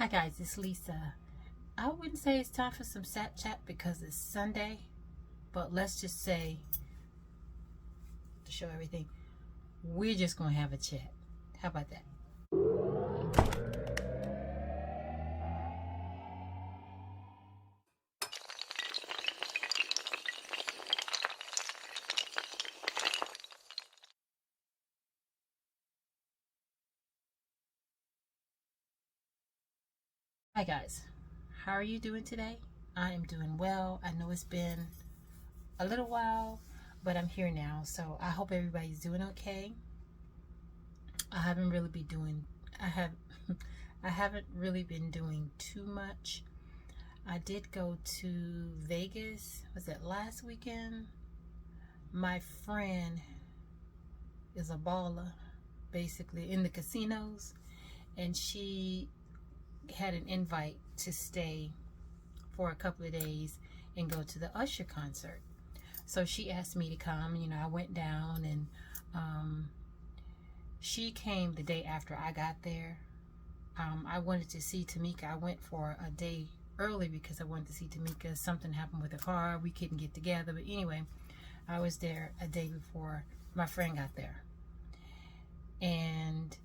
Hi guys, it's Lisa. I wouldn't say it's time for some sat chat because it's Sunday, but let's just say, to show everything, we're just gonna have a chat. How about that? Hi guys, how are you doing today? I am doing well. I know it's been a little while, but I'm here now, so I hope everybody's doing okay. I haven't really been doing I haven't really been doing too much. I did go to Vegas. Was it last weekend? My friend is a baller, basically, in the casinos, and she had an invite to stay for a couple of days and go to the Usher concert. So she asked me to come. I went down, and she came the day after I got there. I wanted to see Tamika. I went for a day early because I wanted to see Tamika. Something happened with her car. We couldn't get together. But anyway, I was there a day before my friend got there. And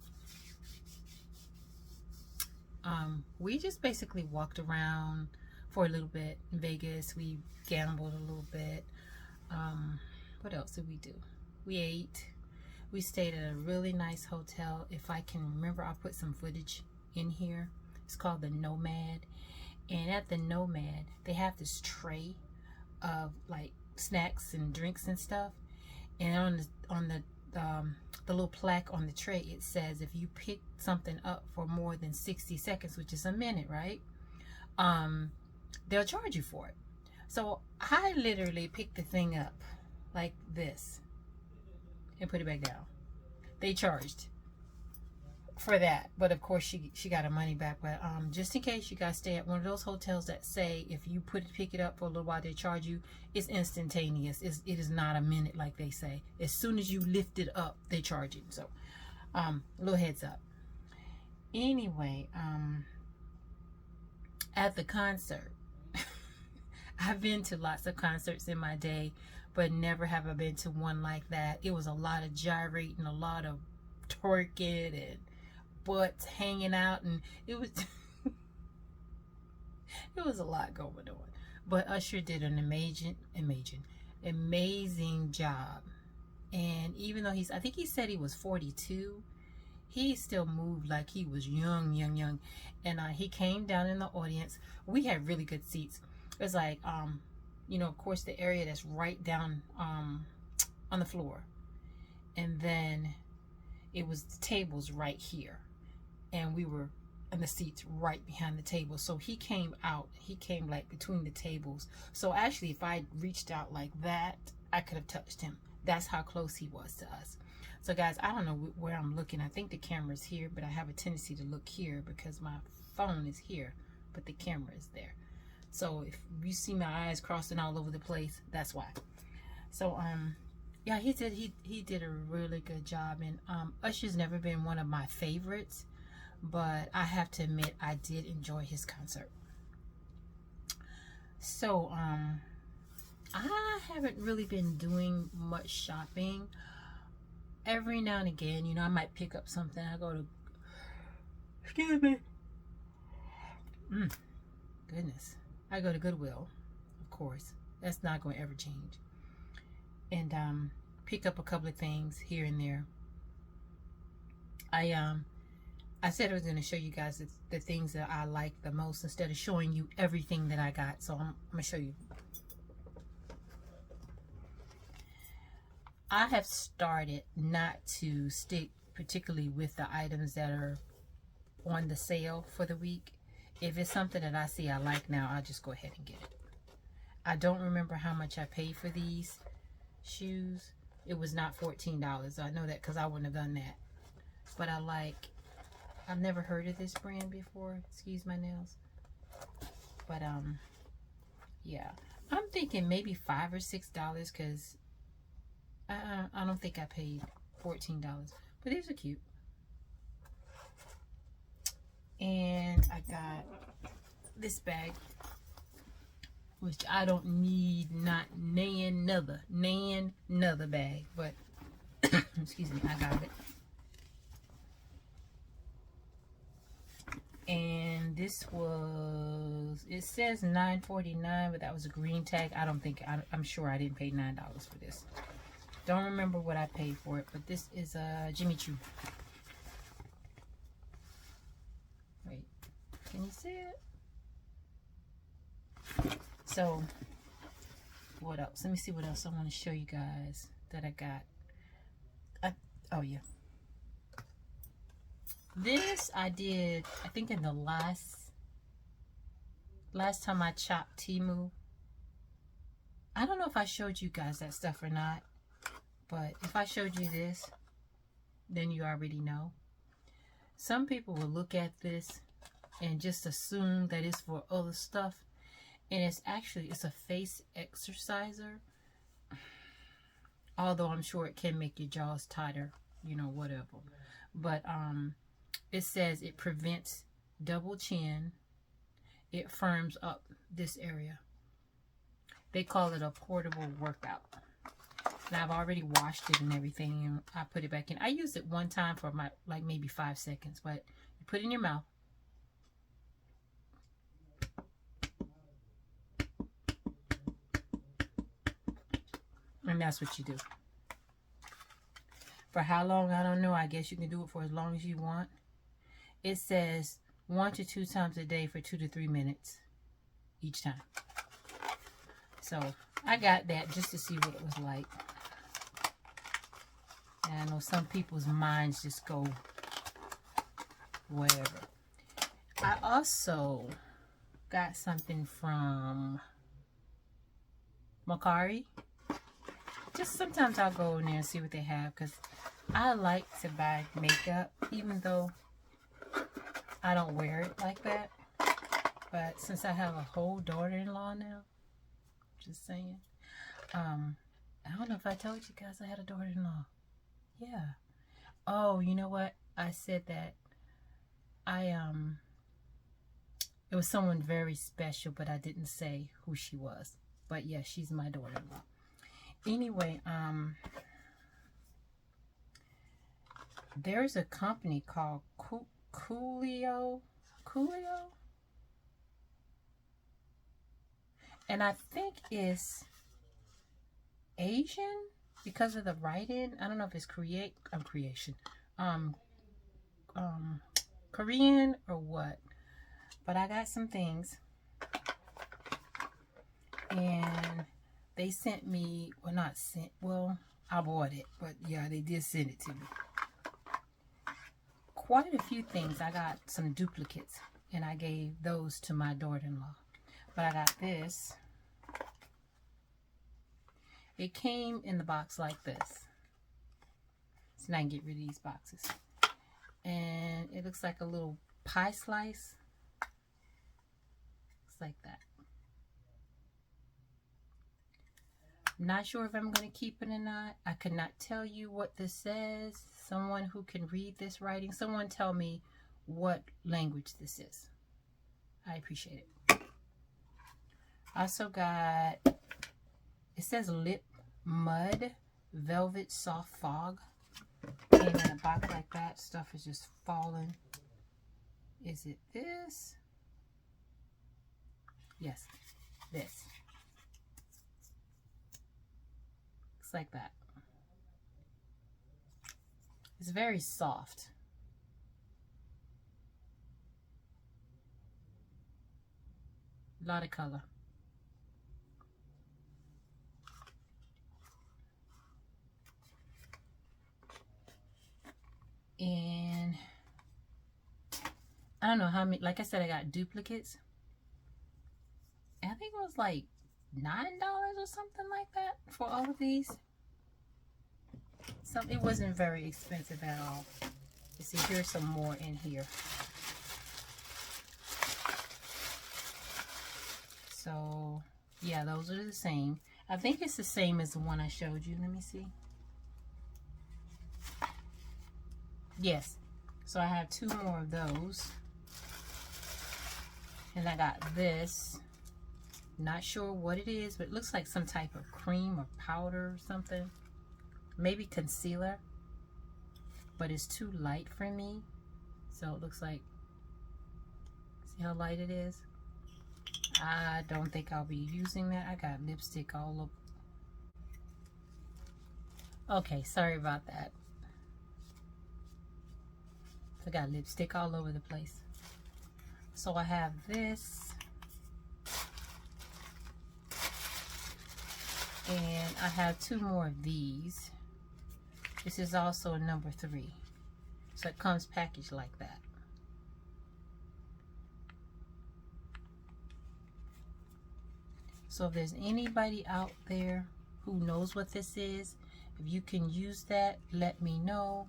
we just basically walked around for a little bit in Vegas. We gambled a little bit. What else did we do? We ate. We stayed at a really nice hotel. If I can remember, I'll put some footage in here. It's called the Nomad. And at the Nomad, they have this tray of like snacks and drinks and stuff. And on the little plaque on the tray, it says if you pick something up for more than 60 seconds, which is a minute, right? They'll charge you for it. So I literally picked the thing up like this and put it back down. They charged for that, but of course she got her money back. But just in case you guys stay at one of those hotels that say if you pick it up for a little while, they charge you, it's instantaneous. It is not a minute like they say. As soon as you lift it up, they charge you. So a little heads up. Anyway, at the concert, I've been to lots of concerts in my day, but never have I been to one like that. It was a lot of gyrating, a lot of twerking, and butts hanging out, and it was it was a lot going on. But Usher did an amazing job. And even though I think he said he was 42, he still moved like he was young. And he came down in the audience. We had really good seats. It was like of course, the area that's right down on the floor, and then it was the tables right here, and we were in the seats right behind the table. So he came like between the tables. So actually, if I reached out like that, I could have touched him. That's how close he was to us. So guys, I don't know where I'm looking. I think the camera's here, but I have a tendency to look here because my phone is here, but the camera is there. So if you see my eyes crossing all over the place, that's why. So yeah, he did a really good job. And Usher's never been one of my favorites, but I have to admit I did enjoy his concert. So I haven't really been doing much shopping. Every now and again, I might pick up something. I go to, excuse me, goodness, I go to Goodwill, of course. That's not going to ever change. And pick up a couple of things here and there. I said I was going to show you guys the things that I like the most instead of showing you everything that I got. So I'm going to show you. I have started not to stick particularly with the items that are on the sale for the week. If it's something that I see I like now, I'll just go ahead and get it. I don't remember how much I paid for these shoes. It was not $14. I know that because I wouldn't have done that. But I've never heard of this brand before. Excuse my nails. But yeah, I'm thinking maybe $5 or $6 because I don't think I paid $14. But these are cute. And I got this bag, which I don't need not another bag, but excuse me, I got it. And this was, it says $9.49, but that was a green tag. I'm sure I didn't pay $9 for this. Don't remember what I paid for it, but this is a Jimmy Choo. Wait, can you see it? So, what else? Let me see what else I want to show you guys that I got. Oh yeah. This I did, I think in the last time I chopped Temu. I don't know if I showed you guys that stuff or not, but if I showed you this, then you already know. Some people will look at this and just assume that it's for other stuff, and it's a face exerciser. Although I'm sure it can make your jaws tighter, you know, whatever. But it says it prevents double chin. It firms up this area. They call it a portable workout. Now I've already washed it and everything, and I put it back in. I used it one time for like maybe 5 seconds, but you put it in your mouth. And that's what you do. For how long, I don't know. I guess you can do it for as long as you want. It says 1 to 2 times a day for 2 to 3 minutes each time. So I got that just to see what it was like. And I know some people's minds just go wherever. I also got something from Macari. Just sometimes I'll go in there and see what they have, because I like to buy makeup, even though I don't wear it like that. But since I have a whole daughter-in-law now, just saying. I don't know if I told you guys I had a daughter-in-law. Yeah. Oh, you know what? I said that it was someone very special, but I didn't say who she was. But yeah, she's my daughter-in-law. Anyway, there's a company called Coolio, and I think it's Asian because of the writing. I don't know if it's Korean or what, but I got some things, and they sent me, I bought it, but yeah, they did send it to me. Quite a few things. I got some duplicates, and I gave those to my daughter-in-law. But I got this. It came in the box like this. So now I can get rid of these boxes. And it looks like a little pie slice. Looks like that. Not sure if I'm going to keep it or not. I could not tell you what this says. Someone who can read this writing, someone tell me what language this is. I appreciate it. I also got, it says Lip Mud Velvet Soft Fog. Came in a box like that. Stuff is just falling. Is it this? Yes, this. Looks like that. It's very soft. A lot of color. And I don't know how many, like I said, I got duplicates. I think it was like $9 or something like that for all of these. So it wasn't very expensive at all. You see, here's some more in here. So yeah, those are the same. I think it's the same as the one I showed you. Let me see. Yes. So I have 2 more of those. And I got this. Not sure what it is, but it looks like some type of cream or powder or something. Maybe concealer. But it's too light for me. So it looks like, see how light it is? I don't think I'll be using that. I got lipstick all over. Okay, sorry about that. I got lipstick all over the place. So I have this. And I have 2 more of these. This is also a number 3. So it comes packaged like that. So if there's anybody out there who knows what this is, if you can use that, let me know.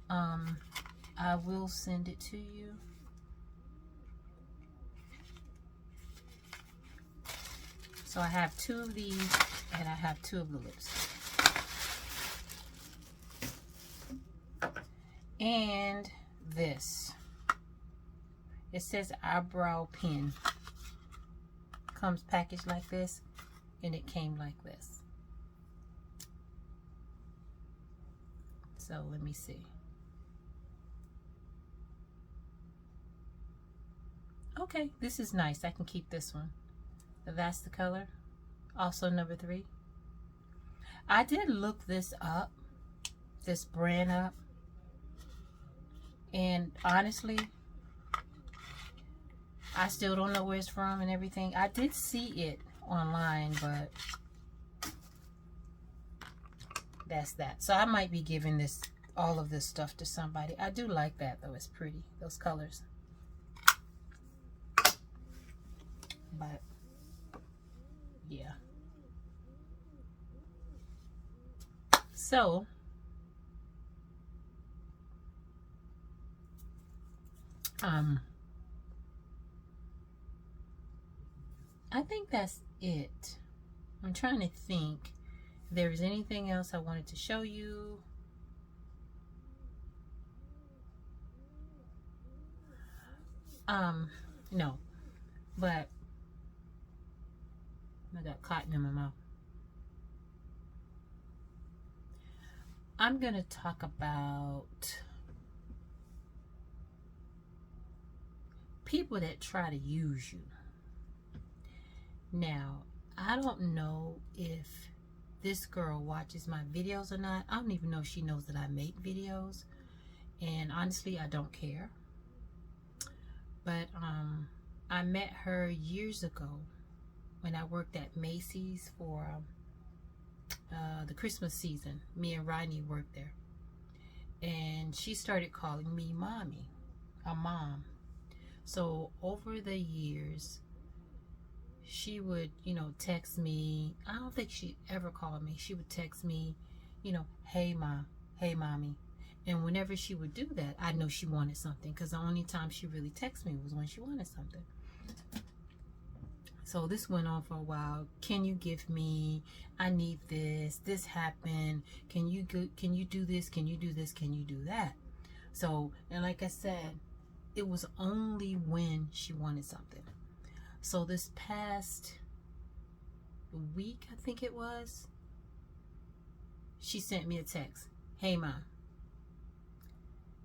I will send it to you. So I have 2 of these, and I have 2 of the lipsticks. And this. It says eyebrow pen. Comes packaged like this, and it came like this. So let me see. Okay, this is nice. I can keep this one. That's the color. Also number 3. I did look this up, this brand up, and honestly, I still don't know where it's from and everything. I did see it online, but that's that. So I might be giving this, all of this stuff to somebody. I do like that though. It's pretty, those colors. But yeah. So I think that's it. I'm trying to think if there was anything else I wanted to show you. No, but I got cotton in my mouth. I'm gonna talk about people that try to use you. Now, I don't know if this girl watches my videos or not. I don't even know if she knows that I make videos, and honestly, I don't care. But I met her years ago when I worked at Macy's for the Christmas season. Me and Rodney worked there, and she started calling me mommy, a mom. So over the years, she would, you know, text me. I don't think she ever called me. She would text me, you know, hey mom, hey mommy. And whenever she would do that, I know she wanted something, because the only time she really texted me was when she wanted something. So this went on for a while. Can you give me, I need this, this happened, can you do this, can you do this, can you do that? So, and like I said, it was only when she wanted something. So this past week, I think it was, she sent me a text, hey mom.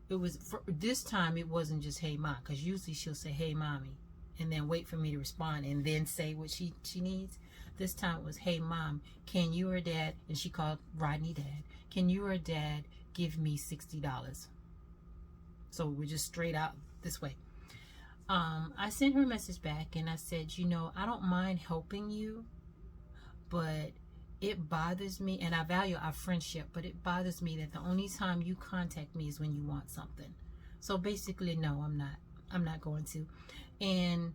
It was, for this time it wasn't just hey mom, because usually she'll say hey mommy and then wait for me to respond and then say what she needs. This time it was, hey mom, can you or dad, and she called Rodney dad, can you or dad give me $60? So we're just straight out this way. I sent her a message back and I said, you know, I don't mind helping you, but it bothers me, and I value our friendship, but it bothers me that the only time you contact me is when you want something. So basically, no, I'm not going to. And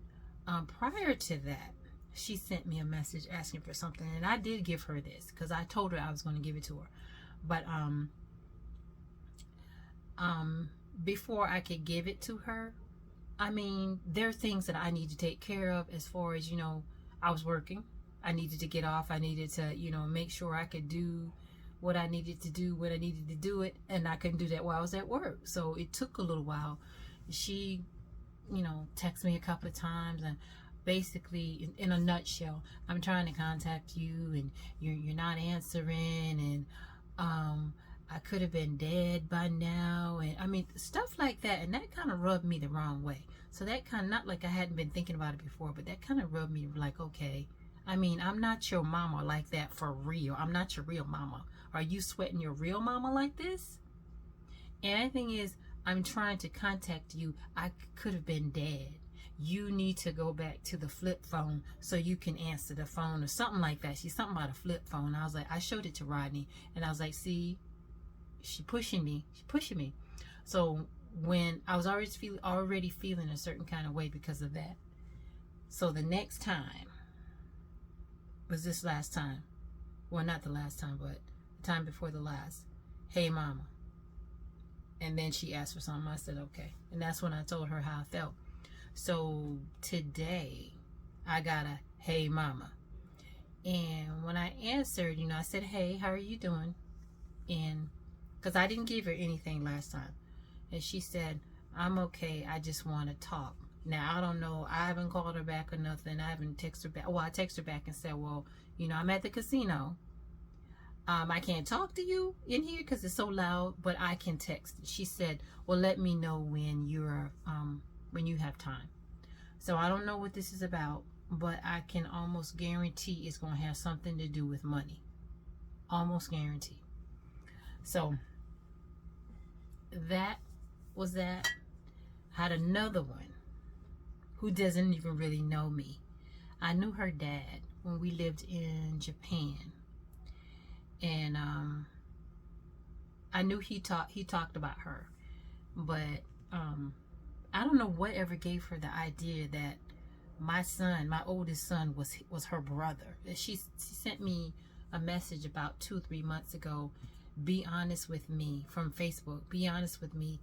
prior to that, she sent me a message asking for something, and I did give her this because I told her I was going to give it to her. But before I could give it to her, I mean, there are things that I need to take care of, as far as, you know, I was working. I needed to get off. I needed to, you know, make sure I could do what I needed to do when I needed to do it, and I couldn't do that while I was at work. So it took a little while. She text me a couple of times, and basically, in a nutshell, I'm trying to contact you and you're not answering, and I could have been dead by now, and I mean stuff like that, and that kind of rubbed me the wrong way. So that kind of, not like I hadn't been thinking about it before, but that kind of rubbed me like, okay, I mean, I'm not your mama like that for real. I'm not your real mama. Are you sweating your real mama like this? And the thing is, I'm trying to contact you. I could have been dead. You need to go back to the flip phone so you can answer the phone, or something like that. She's something about a flip phone. I was like, I showed it to Rodney, and I was like, see, she's pushing me. So when I was already feeling a certain kind of way because of that. So the next time was this last time. Well, not the last time, but the time before the last. Hey, mama. And then she asked for something. I said, okay. And that's when I told her how I felt. So today, I got a, hey, mama. And when I answered, I said, hey, how are you doing? And because I didn't give her anything last time. And she said, I'm okay. I just want to talk. Now, I don't know. I haven't called her back or nothing. I haven't texted her back. Well, I texted her back and said, well, I'm at the casino. I can't talk to you in here because it's so loud, but I can text. She said, well, let me know when you have time. So I don't know what this is about, but I can almost guarantee it's going to have something to do with money. Almost guarantee. So that was that. I had another one who doesn't even really know me. I knew her dad when we lived in Japan. And I knew he talked about her, but I don't know whatever gave her the idea that my oldest son was her brother. She sent me a message about 2-3 months ago. Be honest with me, from Facebook. Be honest with me.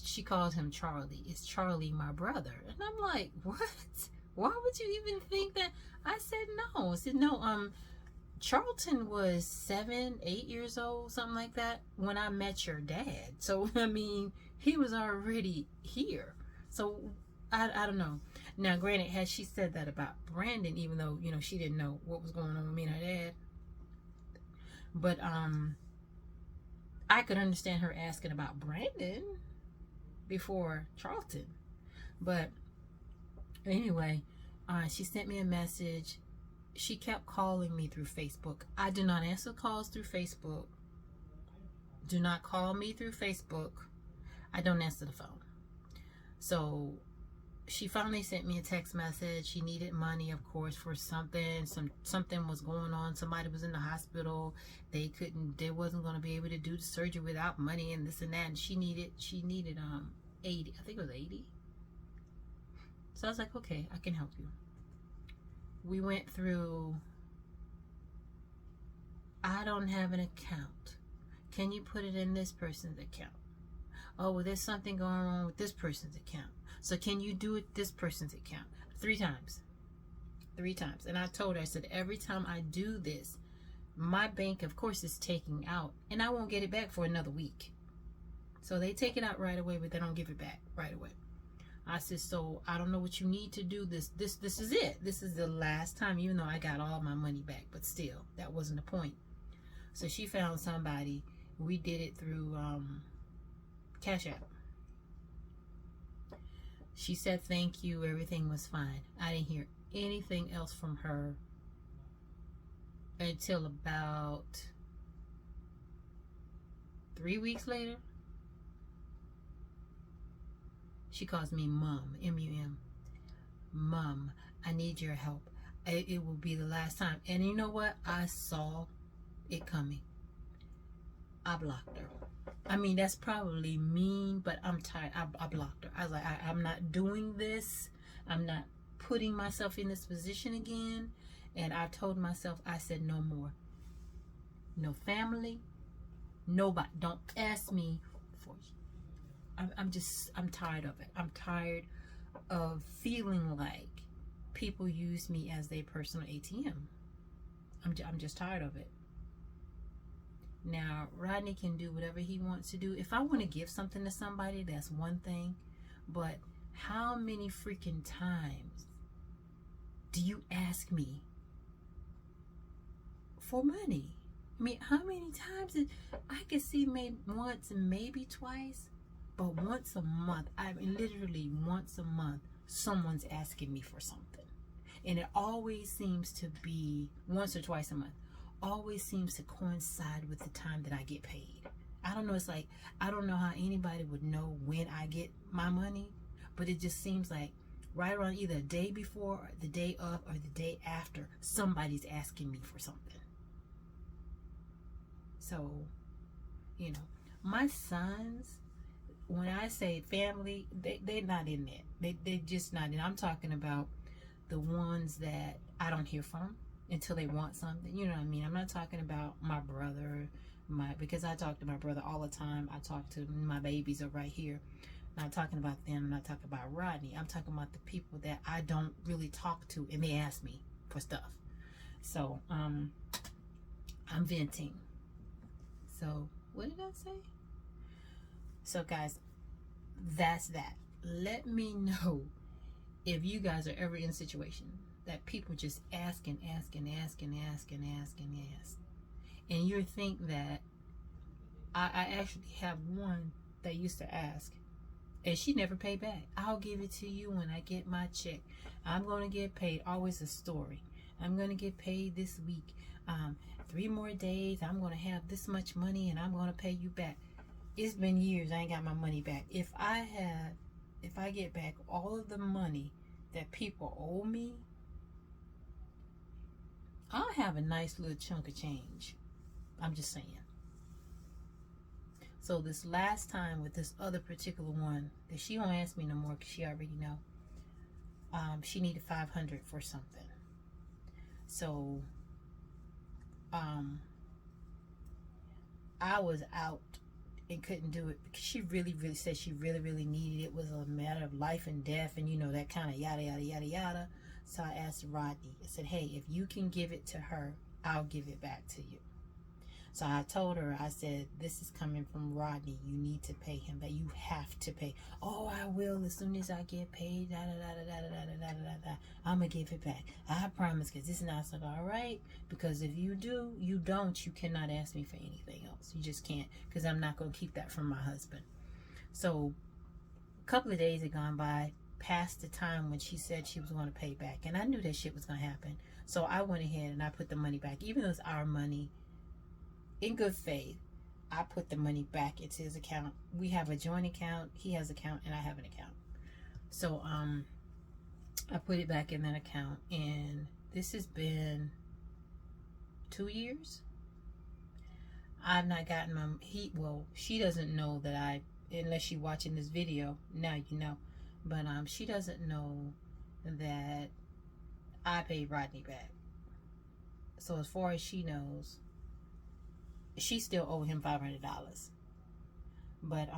She called him Charlie. Is Charlie my brother? And I'm like, what? Why would you even think that? I said no. I said no. Charlton was 7-8 years old, something like that, when I met your dad. So I mean, he was already here. So I don't know. Now, granted, had she said that about Brandon, even though she didn't know what was going on with me and her dad, but I could understand her asking about Brandon before Charlton. But anyway, she sent me a message. She kept calling me through Facebook. I do not answer calls through Facebook. Do not call me through Facebook. I don't answer the phone. So she finally sent me a text message. She needed money, of course, for something. Something was going on. Somebody was in the hospital. They wasn't going to be able to do the surgery without money and this and that. And she needed 80. I think it was 80. So I was like, okay, I can help you. We went through, I don't have an account. Can you put it in this person's account? Oh, well, there's something going on with this person's account. So can you do it this person's account? 3 times. 3 times. And I told her, I said, every time I do this, my bank, of course, is taking out, and I won't get it back for another week. So they take it out right away, but they don't give it back right away. I said, so I don't know what you need to do. This is it. This is the last time, even though I got all my money back, but still, that wasn't the point. So she found somebody. We did it through Cash App. She said thank you. Everything was fine. I didn't hear anything else from her until about 3 weeks later. She calls me Mom, M-U-M. Mom, I need your help. It will be the last time. And you know what? I saw it coming. I blocked her. I mean, that's probably mean, but I'm tired. I blocked her. I was like, I'm not doing this. I'm not putting myself in this position again. And I told myself, I said, no more. No family. Nobody. Don't ask me for I'm tired of it. I'm tired of feeling like people use me as their personal ATM. I'm just tired of it. Now, Rodney can do whatever he wants to do. If I want to give something to somebody, that's one thing. But How many freaking times do you ask me for money? I mean, how many times I can see maybe once and maybe twice, but once a month, I mean literally once a month, someone's asking me for something. And it always seems to be once or twice a month. Always seems to coincide with the time that I get paid. I don't know, it's like, I don't know how anybody would know when I get my money, but it just seems like right around either the day before, or the day of, or the day after, somebody's asking me for something. So, you know, my sons, when I say family, they're not in that. They're just not in. I'm talking about the ones that I don't hear from until they want something. You know what I mean? I'm not talking about my brother, because I talk to my brother all the time. I talk to my babies are right here. I'm not talking about them. I'm not talking about Rodney. I'm talking about the people that I don't really talk to and they ask me for stuff. So, I'm venting. So, what did I say? So, guys, that's that. Let me know if you guys are ever in a situation that people just ask and ask and ask and ask and ask and ask. And you think that I actually have one that used to ask and she never paid back. I'll give it to you when I get my check. I'm going to get paid. Always a story. I'm going to get paid this week. 3 more days. I'm going to have this much money and I'm going to pay you back. It's been years. I ain't got my money back. If I get back all of the money that people owe me, I'll have a nice little chunk of change. I'm just saying. So this last time with this other particular one, that she won't ask me no more because she already know. She needed $500 for something. So I was out and couldn't do it because she really said she really needed it. It was a matter of life and death, and you know, that kind of yada yada yada yada. So I asked Rodney, I said, hey, if you can give it to her, I'll give it back to you. So I told her, I said, this is coming from Rodney. You need to pay him back. You have to pay. Oh, I will as soon as I get paid. Da, da, da, da, da, da, da, da, da. I'm going to give it back. I promise, because this is not so all right. Because if you do, you don't. You cannot ask me for anything else. You just can't, because I'm not going to keep that from my husband. So a couple of days had gone by past the time when she said she was going to pay back. And I knew that shit was going to happen. So I went ahead and I put the money back. Even though it's our money, in good faith, I put the money back into his account. We have a joint account. He has an account and I have an account. So I put it back in that account, and this has been 2 years. I've not gotten my well, she doesn't know that unless she's watching this video, now you know. But she doesn't know that I paid Rodney back. So as far as she knows, she still owe him $500. But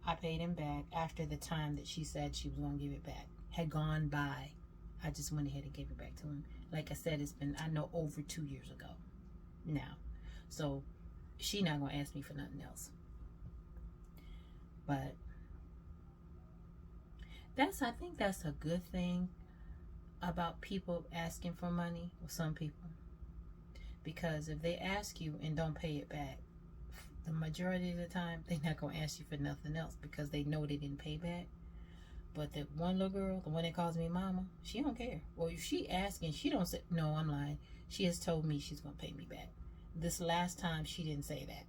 I paid him back after the time that she said she was going to give it back had gone by. I just went ahead and gave it back to him. Like I said, it's been, I know, over 2 years ago now. So she not going to ask me for nothing else. But I think that's a good thing about people asking for money, or some people. Because if they ask you and don't pay it back, the majority of the time, they're not going to ask you for nothing else because they know they didn't pay back. But the one little girl, the one that calls me mama, she don't care. Or if she asking, she don't say, no, I'm lying. She has told me she's going to pay me back. This last time, she didn't say that.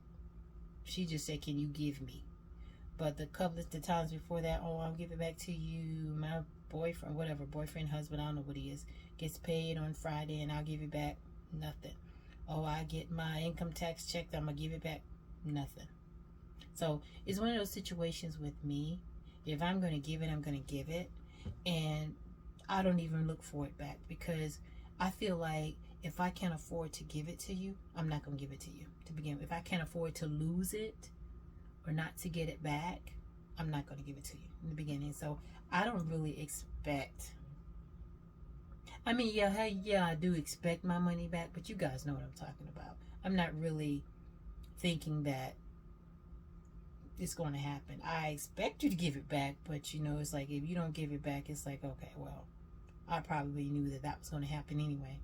She just said, can you give me? But the couple of the times before that, oh, I'll give it back to you. My boyfriend, whatever, boyfriend, husband, I don't know what he is, gets paid on Friday and I'll give it back. Nothing. Oh, I get my income tax checked, I'm going to give it back. Nothing. So it's one of those situations with me. If I'm going to give it, I'm going to give it. And I don't even look for it back, because I feel like if I can't afford to give it to you, I'm not going to give it to you to begin with. If I can't afford to lose it or not to get it back, I'm not going to give it to you in the beginning. So I don't really expect, I mean, yeah, I do expect my money back, but you guys know what I'm talking about. I'm not really thinking that it's going to happen. I expect you to give it back, but you know, it's like if you don't give it back, it's like, okay, well, I probably knew that that was going to happen anyway.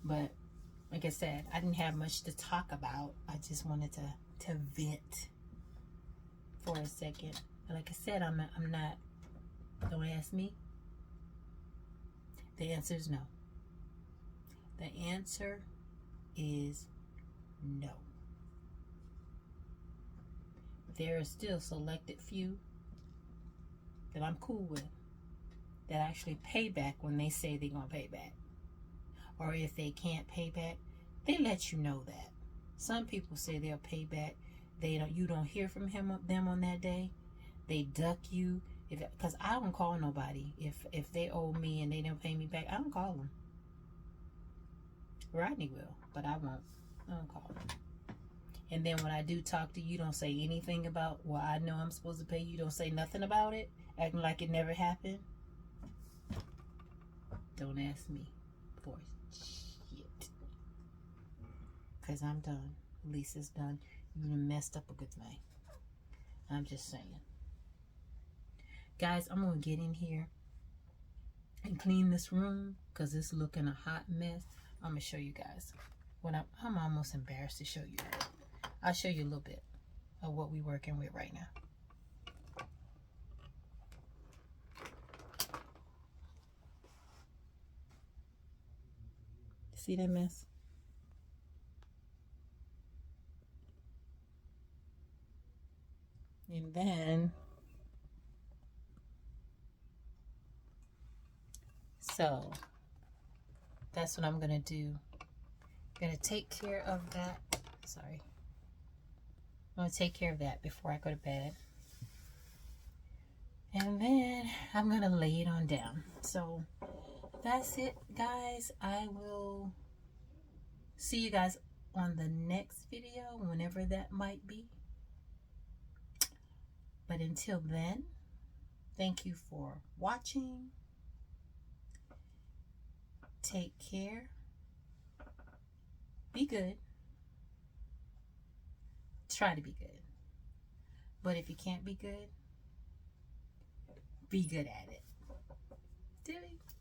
But like I said, I didn't have much to talk about. I just wanted to vent for a second. Like I said, I'm not, don't ask me. The answer is no. The answer is no. There are still selected few that I'm cool with that actually pay back when they say they're gonna pay back. Or if they can't pay back, they let you know that. Some people say they'll pay back. You don't hear from them on that day. They duck you. Because I don't call nobody. If they owe me and they don't pay me back, I don't call them. Rodney will, but I won't. I don't call them. And then when I do talk to you, don't say anything about, well, I know I'm supposed to pay you. Don't say nothing about it, acting like it never happened. Don't ask me for shit. Because I'm done. Lisa's done. You done messed up a good thing. I'm just saying. Guys, I'm going to get in here and clean this room because it's looking a hot mess. I'm going to show you guys. I'm almost embarrassed to show you that. I'll show you a little bit of what we're working with right now. See that mess? And then, so that's what I'm going to do. I'm going to take care of that. Sorry. I'm going to take care of that before I go to bed. And then I'm going to lay it on down. So that's it, guys. I will see you guys on the next video, whenever that might be. But until then, thank you for watching. Take care. Be good. Try to be good. But if you can't be good, be good at it. Do it.